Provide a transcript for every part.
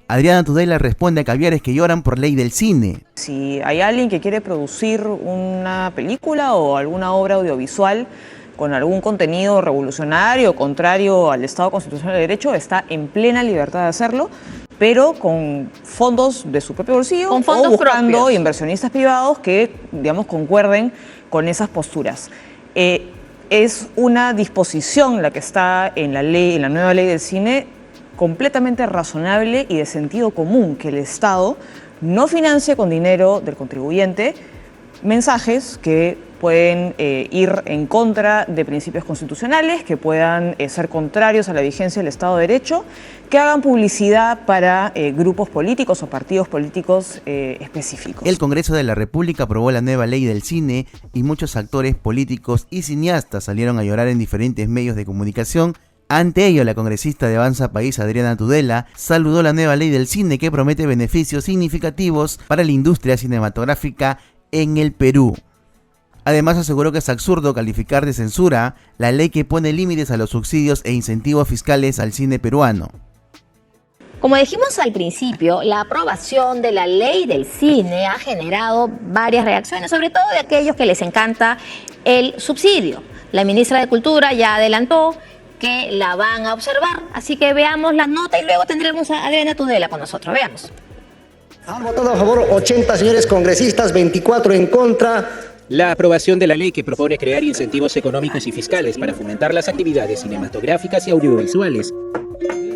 Adriana Tudela responde a Caviares que lloran por ley del cine. Si hay alguien que quiere producir una película o alguna obra audiovisual con algún contenido revolucionario, contrario al Estado Constitucional de Derecho, está en plena libertad de hacerlo, pero con fondos de su propio bolsillo con fondos o buscando propios. Inversionistas privados que, digamos, concuerden con esas posturas. Es una disposición la que está en la ley, en la nueva ley del cine, completamente razonable y de sentido común, que el Estado no financie con dinero del contribuyente mensajes que pueden ir en contra de principios constitucionales, que puedan ser contrarios a la vigencia del Estado de Derecho, que hagan publicidad para grupos políticos o partidos políticos específicos. El Congreso de la República aprobó la nueva ley del cine y muchos actores políticos y cineastas salieron a llorar en diferentes medios de comunicación. Ante ello, la congresista de Avanza País, Adriana Tudela, saludó la nueva ley del cine que promete beneficios significativos para la industria cinematográfica en el Perú. Además, aseguró que es absurdo calificar de censura la ley que pone límites a los subsidios e incentivos fiscales al cine peruano. Como dijimos al principio, la aprobación de la ley del cine ha generado varias reacciones, sobre todo de aquellos que les encanta el subsidio. La ministra de Cultura ya adelantó que la van a observar, así que veamos la nota y luego tendremos a Adriana Tudela con nosotros. Veamos. Han votado a favor 80 señores congresistas, 24 en contra. La aprobación de la ley que propone crear incentivos económicos y fiscales para fomentar las actividades cinematográficas y audiovisuales,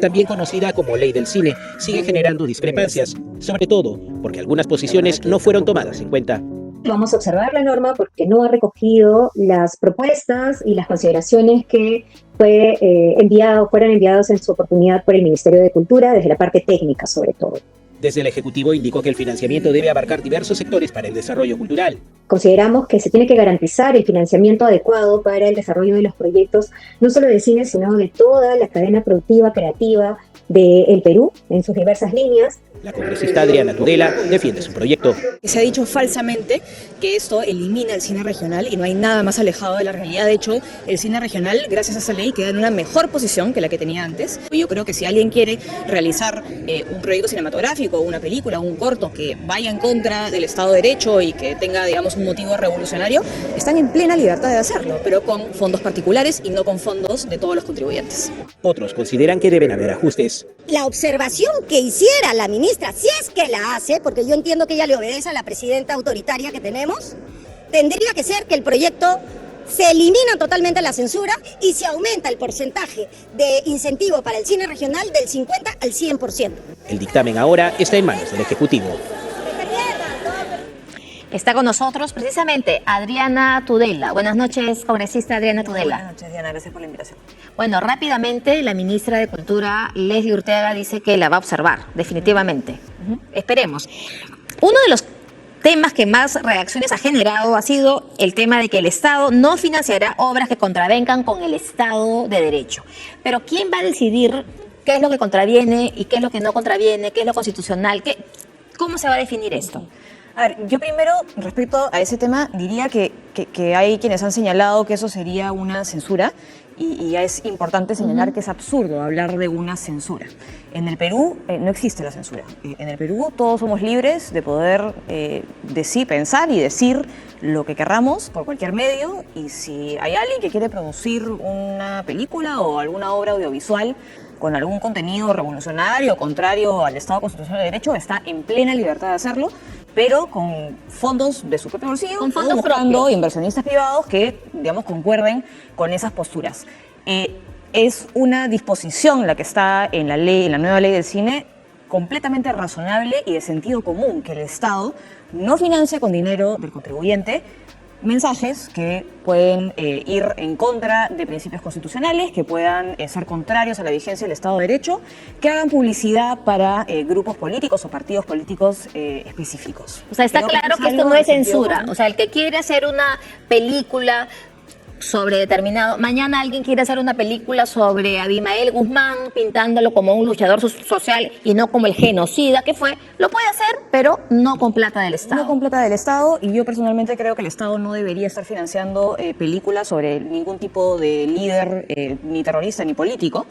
también conocida como Ley del Cine, sigue generando discrepancias, sobre todo porque algunas posiciones no fueron tomadas en cuenta. Vamos a observar la norma porque no ha recogido las propuestas y las consideraciones que fueron enviados en su oportunidad por el Ministerio de Cultura, desde la parte técnica sobre todo. Desde el Ejecutivo indicó que el financiamiento debe abarcar diversos sectores para el desarrollo cultural. Consideramos que se tiene que garantizar el financiamiento adecuado para el desarrollo de los proyectos, no solo del cine, sino de toda la cadena productiva, creativa del Perú, en sus diversas líneas. La congresista Adriana Tudela defiende su proyecto. Se ha dicho falsamente que esto elimina el cine regional y no hay nada más alejado de la realidad. De hecho, el cine regional, gracias a esa ley, queda en una mejor posición que la que tenía antes. Yo creo que si alguien quiere realizar un proyecto cinematográfico, una película, un corto que vaya en contra del Estado de Derecho y que tenga, digamos, un motivo revolucionario, están en plena libertad de hacerlo, pero con fondos particulares y no con fondos de todos los contribuyentes. Otros consideran que deben haber ajustes. La observación que hiciera la ministra, si es que la hace, porque yo entiendo que ella le obedece a la presidenta autoritaria que tenemos, tendría que ser que el proyecto se elimina totalmente la censura y se aumenta el porcentaje de incentivo para el cine regional del 50 al 100%. El dictamen ahora está en manos del Ejecutivo. Está con nosotros precisamente Adriana Tudela. Buenas noches, congresista Adriana Tudela. Buenas noches, Diana, gracias por la invitación. Bueno, rápidamente la ministra de Cultura, Leslie Urteaga, dice que la va a observar, definitivamente. Esperemos. Uno de los temas que más reacciones ha generado ha sido el tema de que el Estado no financiará obras que contravengan con el Estado de Derecho. Pero ¿quién va a decidir qué es lo que contraviene y qué es lo que no contraviene, qué es lo constitucional? ¿Cómo se va a definir esto? A ver, yo primero, respecto a ese tema, diría que hay quienes han señalado que eso sería una censura y ya es importante señalar que es absurdo hablar de una censura. En el Perú no existe la censura. En el Perú todos somos libres de poder pensar y decir lo que querramos por cualquier medio, y si hay alguien que quiere producir una película o alguna obra audiovisual con algún contenido revolucionario, contrario al Estado Constitucional de Derecho, está en plena libertad de hacerlo, pero con fondos de su propio bolsillo, con fondos buscando propios. Inversionistas privados que, digamos, concuerden con esas posturas. Es una disposición la que está en la ley, en la nueva ley del cine, completamente razonable y de sentido común, que el Estado no financia con dinero del contribuyente mensajes que pueden ir en contra de principios constitucionales, que puedan ser contrarios a la vigencia del Estado de Derecho, que hagan publicidad para grupos políticos o partidos políticos específicos. O sea, está claro que esto no es censura. O sea, el que quiere hacer una película sobre determinado... Mañana alguien quiere hacer una película sobre Abimael Guzmán pintándolo como un luchador social y no como el genocida que fue. Lo puede hacer, pero no con plata del Estado. No con plata del Estado, y yo personalmente creo que el Estado no debería estar financiando películas sobre ningún tipo de líder, ni terrorista ni político.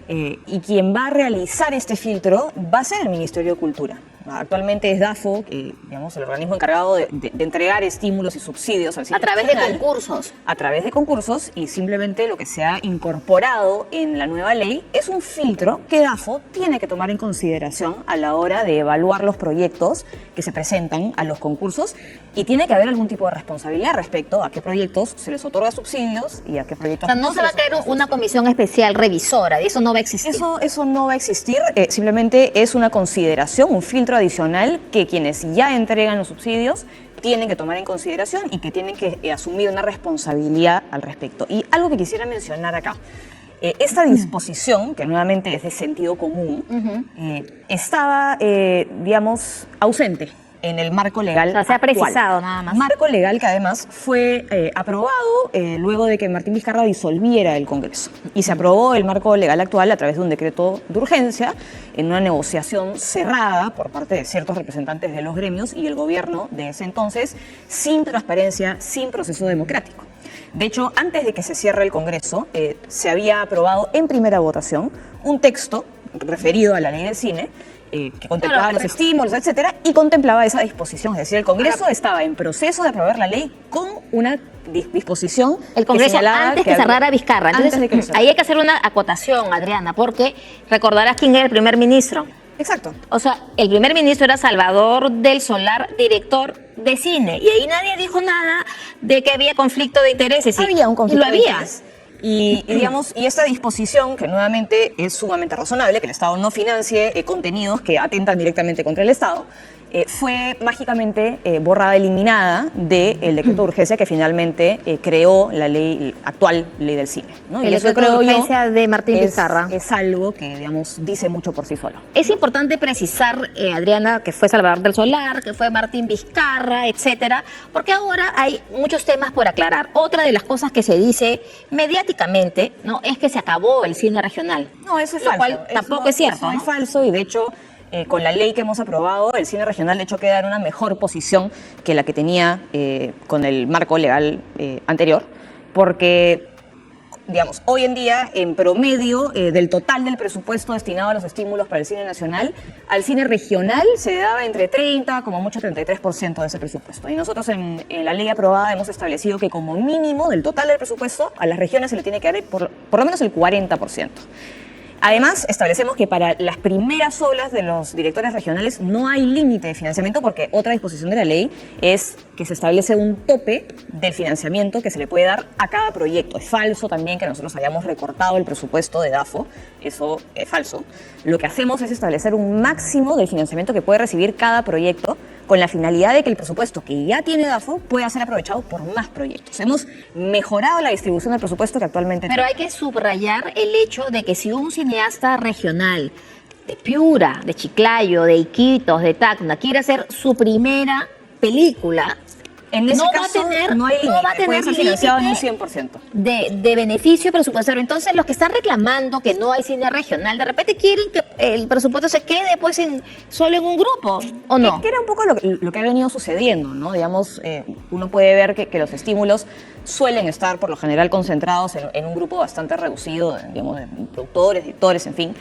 y quien va a realizar este filtro va a ser el Ministerio de Cultura. Actualmente es DAFO, digamos, el organismo encargado de entregar estímulos y subsidios al cine A través de nacional. concursos. A través de concursos, y simplemente lo que se ha incorporado en la nueva ley es un filtro que DAFO tiene que tomar en consideración a la hora de evaluar los proyectos que se presentan a los concursos, y tiene que haber algún tipo de responsabilidad respecto a qué proyectos se les otorga subsidios y a qué O proyectos sea, no se va a crear una comisión especial revisora, y eso no va a existir. eso no va a existir, simplemente es una consideración, un filtro adicional que quienes ya entregan los subsidios tienen que tomar en consideración y que tienen que asumir una responsabilidad al respecto. Y algo que quisiera mencionar acá, esta disposición, que nuevamente es de sentido común, estaba, digamos, ausente en el marco legal. O sea, se ha actual. precisado nada más. Marco legal que además fue aprobado luego de que Martín Vizcarra disolviera el Congreso. Y se aprobó el marco legal actual a través de un decreto de urgencia en una negociación cerrada por parte de ciertos representantes de los gremios y el gobierno de ese entonces, sin transparencia, sin proceso democrático. De hecho, antes de que se cierre el Congreso, se había aprobado en primera votación un texto referido a la ley del cine, que contemplaba los estímulos, etcétera, y contemplaba esa disposición. Es decir, el Congreso estaba en proceso de aprobar la ley con una disposición. El Congreso que señalaba antes que cerrara Vizcarra. Entonces, antes de que lo cerrara. ahí hay que hacer una acotación, Adriana, porque recordarás quién era el primer ministro. Exacto. O sea, el primer ministro era Salvador del Solar, director de cine, y ahí nadie dijo nada de que había conflicto de intereses. Había un conflicto y lo de había. interés. Y digamos, y esta disposición, que nuevamente es sumamente razonable, que el Estado no financie contenidos que atentan directamente contra el Estado, fue mágicamente borrada, eliminada del decreto de urgencia que finalmente creó la ley actual ley del cine, ¿no? El Y eso decreto de creo yo urgencia de Martín Vizcarra. es algo que, digamos, dice mucho por sí solo. Es importante precisar, Adriana, que fue Salvador del Solar, que fue Martín Vizcarra, etcétera, porque ahora hay muchos temas por aclarar. Otra de las cosas que se dice mediáticamente, ¿no?, es que se acabó el cine regional. No, eso es Lo falso. cual tampoco es cierto, Eso ¿no? es falso, y de hecho, con la ley que hemos aprobado, el cine regional de hecho queda en una mejor posición que la que tenía con el marco legal anterior, porque, digamos, hoy en día, en promedio, del total del presupuesto destinado a los estímulos para el cine nacional, al cine regional se daba entre 30, como mucho 33% de ese presupuesto. Y nosotros en la ley aprobada hemos establecido que como mínimo del total del presupuesto, a las regiones se le tiene que dar por lo menos el 40%. Además, establecemos que para las primeras olas de los directores regionales no hay límite de financiamiento, porque otra disposición de la ley es que se establece un tope del financiamiento que se le puede dar a cada proyecto. Es falso también que nosotros hayamos recortado el presupuesto de DAFO, eso es falso. Lo que hacemos es establecer un máximo del financiamiento que puede recibir cada proyecto, con la finalidad de que el presupuesto que ya tiene DAFO pueda ser aprovechado por más proyectos. Hemos mejorado la distribución del presupuesto que actualmente Pero hay que subrayar el hecho de que si un cineasta regional de Piura, de Chiclayo, de Iquitos, de Tacna quiere hacer su primera película, en ese no caso, va a tener, no hay no va a límite, puede tener ser financiado en un límite 100%. de beneficio presupuestario. Entonces, los que están reclamando que no hay cine regional, de repente quieren que el presupuesto se quede pues solo en un grupo, ¿o no? Que era un poco lo que ha venido sucediendo, ¿no? Digamos, uno puede ver que los estímulos suelen estar por lo general concentrados en un grupo bastante reducido, digamos, de productores, editores, en fin,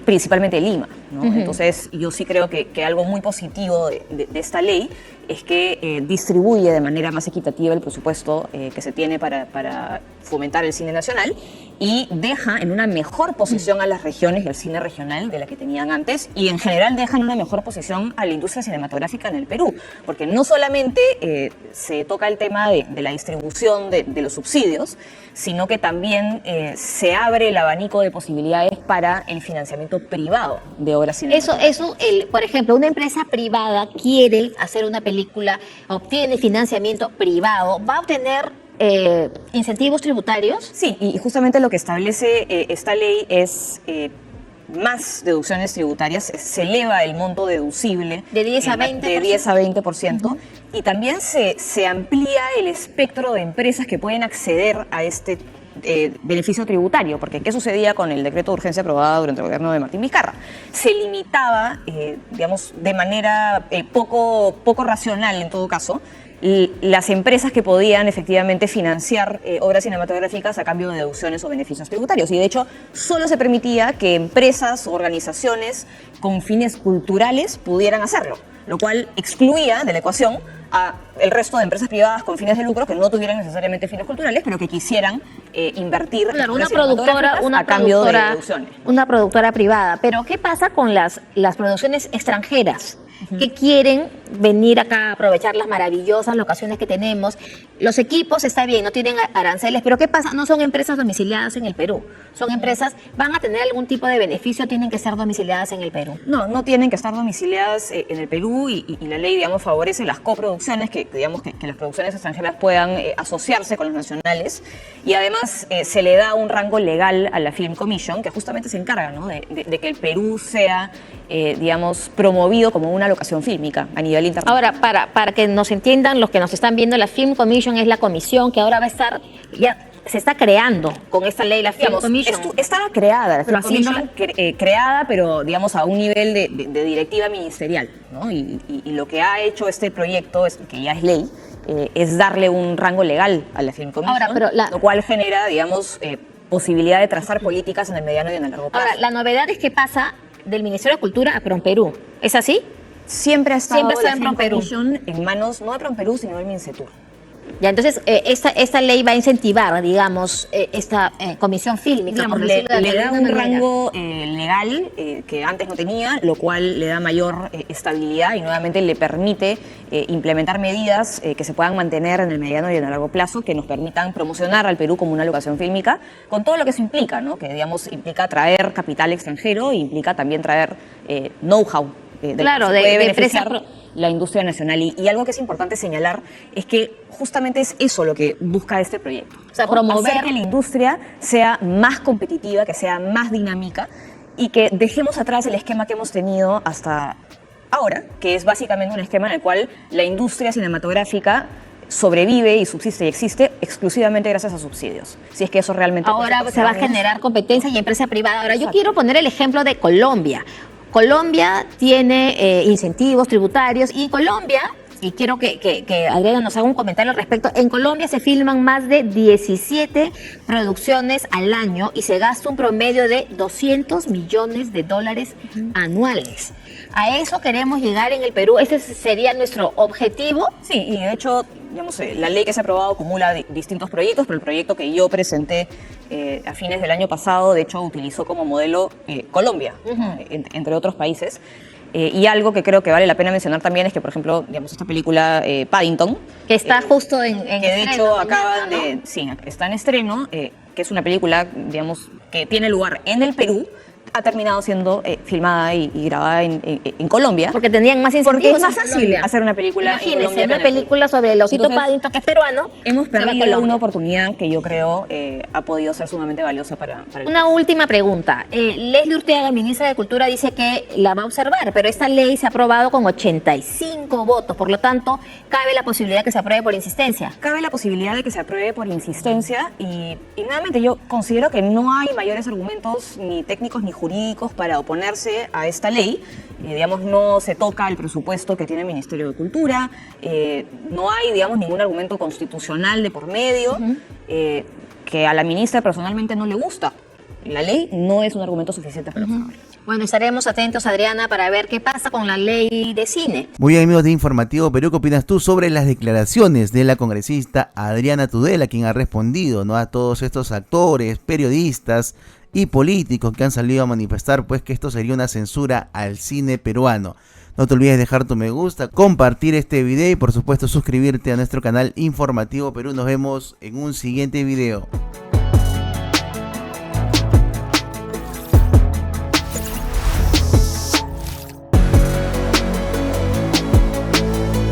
principalmente de Lima, ¿no? Entonces, yo sí creo que algo muy positivo de esta ley es que distribuye de manera más equitativa el presupuesto que se tiene para fomentar el cine nacional, y deja en una mejor posición a las regiones y al cine regional de la que tenían antes, y en general deja en una mejor posición a la industria cinematográfica en el Perú, porque no solamente se toca el tema de la distribución de los subsidios, sino que también se abre el abanico de posibilidades para el financiamiento privado de obras cinematográficas. Por ejemplo, una empresa privada quiere hacer una película, obtiene financiamiento privado, va a obtener incentivos tributarios. Sí, y justamente lo que establece esta ley es más deducciones tributarias, se eleva el monto deducible De 10 a 20%. de 10 a 20%, y también se amplía el espectro de empresas que pueden acceder a este beneficio tributario, porque ¿qué sucedía con el decreto de urgencia aprobado durante el gobierno de Martín Vizcarra? Se limitaba, digamos, de manera poco racional en todo caso, las empresas que podían efectivamente financiar obras cinematográficas a cambio de deducciones o beneficios tributarios. Y de hecho, solo se permitía que empresas o organizaciones con fines culturales pudieran hacerlo, lo cual excluía de la ecuación a el resto de empresas privadas con fines de lucro que no tuvieran necesariamente fines culturales, pero que quisieran invertir Claro, en a cambio de deducciones. Una productora privada. Pero ¿qué pasa con las producciones extranjeras que quieren venir acá a aprovechar las maravillosas locaciones que tenemos? Los equipos, está bien, no tienen aranceles, pero ¿qué pasa? No son empresas domiciliadas en el Perú. Son empresas, ¿van a tener algún tipo de beneficio? ¿Tienen que estar domiciliadas en el Perú? No tienen que estar domiciliadas en el Perú y la ley, digamos, favorece las coproducciones, que las producciones extranjeras puedan asociarse con los nacionales, y además se le da un rango legal a la Film Commission, que justamente se encarga, ¿no?, de que el Perú sea, digamos, promovido como una locación fílmica a nivel internacional. Ahora, para que nos entiendan los que nos están viendo, la Film Commission es la comisión que ahora va a estar, ya se está creando con esta ley, la Film Commission. Estaba creada la Film Pero haciendo Commission, creada, pero digamos a un nivel de directiva ministerial, ¿no? Y lo que ha hecho este proyecto, que ya es ley, es darle un rango legal a la Film Commission, Ahora, pero lo cual genera, digamos, posibilidad de trazar políticas en el mediano y en el largo plazo. Ahora, la novedad es que pasa del Ministerio de Cultura a PROMPERÚ. ¿Es así? Siempre ha estado Siempre está la en Film PROMPERÚ. Commission en manos no de PROMPERÚ, sino del MINCETUR. Ya, entonces, esta ley va a incentivar, digamos, esta comisión fílmica. Digamos, por le decirlo de da alguna un manera. rango legal que antes no tenía, lo cual le da mayor estabilidad y nuevamente le permite implementar medidas que se puedan mantener en el mediano y en el largo plazo, que nos permitan promocionar al Perú como una locación fílmica, con todo lo que eso implica, ¿no? Que, digamos, implica traer capital extranjero e implica también traer know-how Claro, que se puede de beneficiar la industria nacional. Y algo que es importante señalar es que justamente es eso lo que busca este proyecto. O sea, ¿no? promover Hacer que la industria sea más competitiva, que sea más dinámica y que dejemos atrás el esquema que hemos tenido hasta ahora, que es básicamente un esquema en el cual la industria cinematográfica sobrevive y subsiste y existe exclusivamente gracias a subsidios. Si es que eso realmente... Ahora se va a generar competencia y empresa privada. Ahora, yo Exacto. quiero poner el ejemplo de Colombia. Colombia tiene incentivos tributarios y Colombia, y quiero que Adriana nos haga un comentario al respecto, en Colombia se filman más de 17 producciones al año y se gasta un promedio de $200 millones anuales. A eso queremos llegar en el Perú. Ese sería nuestro objetivo. Sí, y de hecho, digamos, la ley que se ha aprobado acumula distintos proyectos, pero el proyecto que yo presenté a fines del año pasado, de hecho, utilizó como modelo Colombia, entre otros países. Y algo que creo que vale la pena mencionar también es que, por ejemplo, digamos, esta película Paddington, Que está justo en que de estreno hecho mañana, acaban ¿no? de... Sí, está en estreno, que es una película, digamos, que tiene lugar en el Perú, ha terminado siendo filmada y grabada en Colombia. Porque tenían más Porque incentivos es más en fácil Colombia. hacer una película en Imagínense, Colombia. una que en el Perú. película sobre el osito Entonces, Paddington, que es peruano. Hemos se va a perdido Colombia. una oportunidad que yo creo ha podido ser sumamente valiosa para el Una última pregunta. Leslie Urteaga, ministra de Cultura, dice que la va a observar, pero esta ley se ha aprobado con 85 votos, por lo tanto, cabe la posibilidad que se apruebe por insistencia. Cabe la posibilidad de que se apruebe por insistencia y nuevamente yo considero que no hay mayores argumentos ni técnicos ni jurídicos para oponerse a esta ley. Digamos, no se toca el presupuesto que tiene el Ministerio de Cultura, no hay, digamos, ningún argumento constitucional de por medio, que a la ministra personalmente no le gusta. La ley no es un argumento suficiente para observar. Bueno, estaremos atentos, Adriana, para ver qué pasa con la ley de cine. Muy bien, amigos de Informativo Perú, ¿qué opinas tú sobre las declaraciones de la congresista Adriana Tudela, quien ha respondido, ¿no?, a todos estos actores, periodistas y políticos que han salido a manifestar pues que esto sería una censura al cine peruano? No te olvides de dejar tu me gusta, compartir este video y por supuesto suscribirte a nuestro canal Informativo Perú. Nos vemos en un siguiente video.